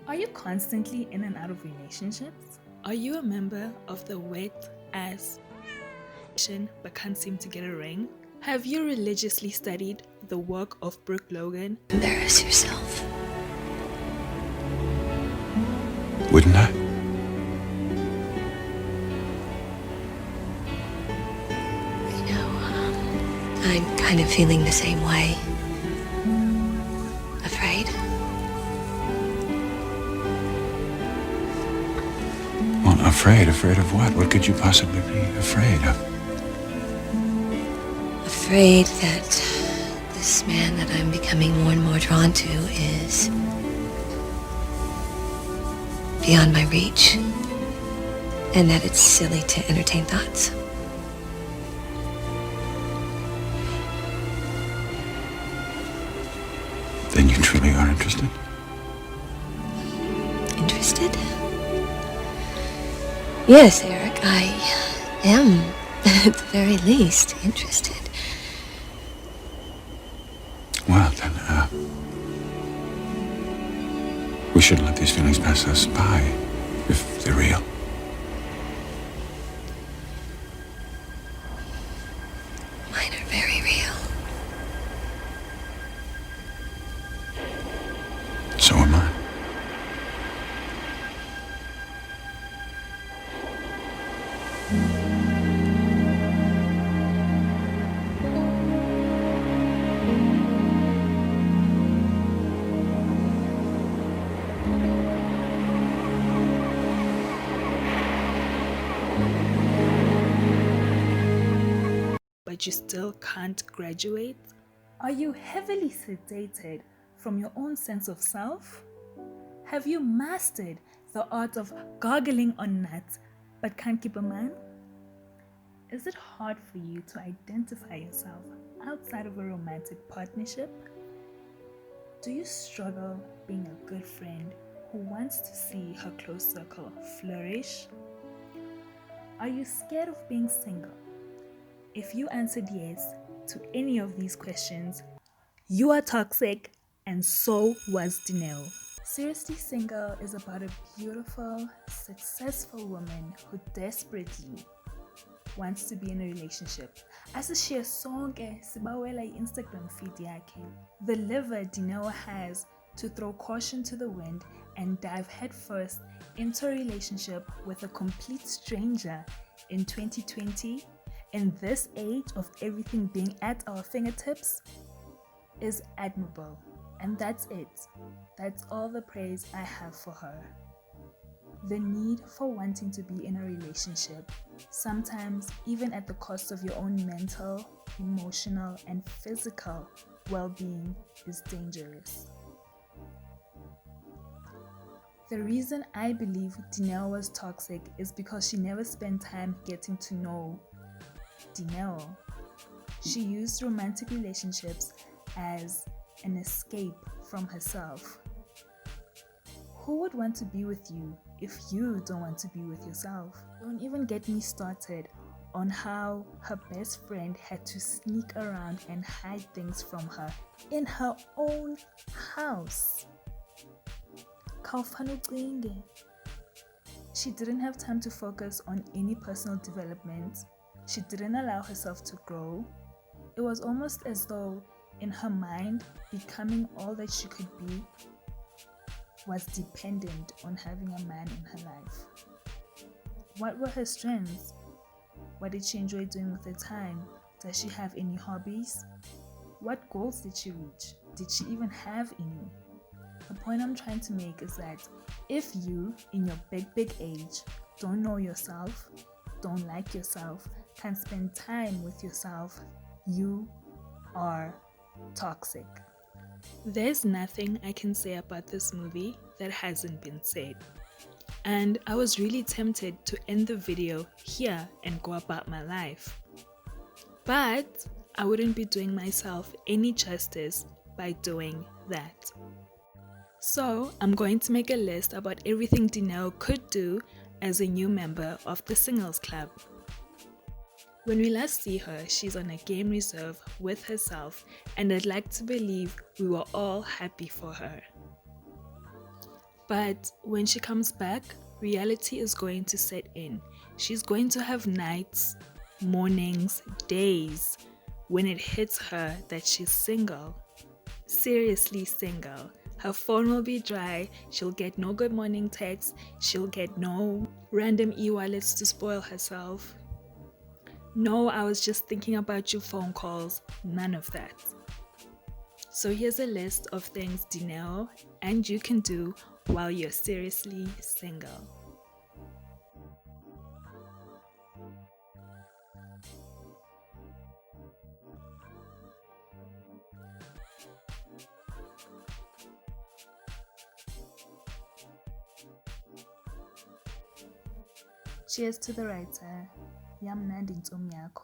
Are you constantly in and out of relationships? Are you a member of the wet ass but can't seem to get a ring? Have you religiously studied the work of Brooke Logan? Embarrass yourself. Wouldn't I? I'm kind of feeling the same way. Afraid? Well, afraid? Afraid of what? What could you possibly be afraid of? Afraid that this man that I'm becoming more and more drawn to is beyond my reach, and that it's silly to entertain thoughts. Then you truly are interested? Interested? Yes, Eric, I am, at the very least, interested. Well, then, we shouldn't let these feelings pass us by, if they're real. Mine are very real. So am I. But you still can't graduate? Are you heavily sedated from your own sense of self? Have you mastered the art of gargling on nuts but can't keep a man? Is it hard for you to identify yourself outside of a romantic partnership? Do you struggle being a good friend who wants to see her close circle flourish? Are you scared of being single? If you answered yes to any of these questions, you are toxic, and so was Dineo. Seriously Single is about a beautiful, successful woman who desperately wants to be in a relationship. Asishiya sonke sibawela i-Instagram feed yakhe. The liver Dineo has to throw caution to the wind and dive headfirst into a relationship with a complete stranger in 2020, in this age of everything being at our fingertips, is admirable. And that's it. That's all the praise I have for her. The need for wanting to be in a relationship, sometimes even at the cost of your own mental, emotional, and physical well-being, is dangerous. The reason I believe Dineo was toxic is because she never spent time getting to know Dineo. She used romantic relationships as an escape from herself. Who would want to be with you if you don't want to be with yourself? Don't even get me started on how her best friend had to sneak around and hide things from her in her own house. She didn't have time to focus on any personal development. She didn't allow herself to grow. It was almost as though in her mind, becoming all that she could be was dependent on having a man in her life. What were her strengths? What did she enjoy doing with her time? Does she have any hobbies? What goals did she reach? Did she even have any? The point I'm trying to make is that if you, in your big age, don't know yourself, don't like yourself, can't spend time with yourself, you are toxic. There's nothing I can say about this movie that hasn't been said. And I was really tempted to end the video here and go about my life. But I wouldn't be doing myself any justice by doing that. So I'm going to make a list about everything Dineo could do as a new member of the Singles Club. When we last see her, she's on a game reserve with herself, and I'd like to believe we were all happy for her. But when she comes back, reality is going to set in. She's going to have nights, mornings, days when it hits her that she's single. Seriously single. Her phone will be dry, she'll get no good morning texts, she'll get no random e-wallets to spoil herself. No, I was just thinking about you phone calls, none of that. So here's a list of things Dineo and you can do while you're seriously single. Cheers to the writer. Yamnandi ntomi yakho.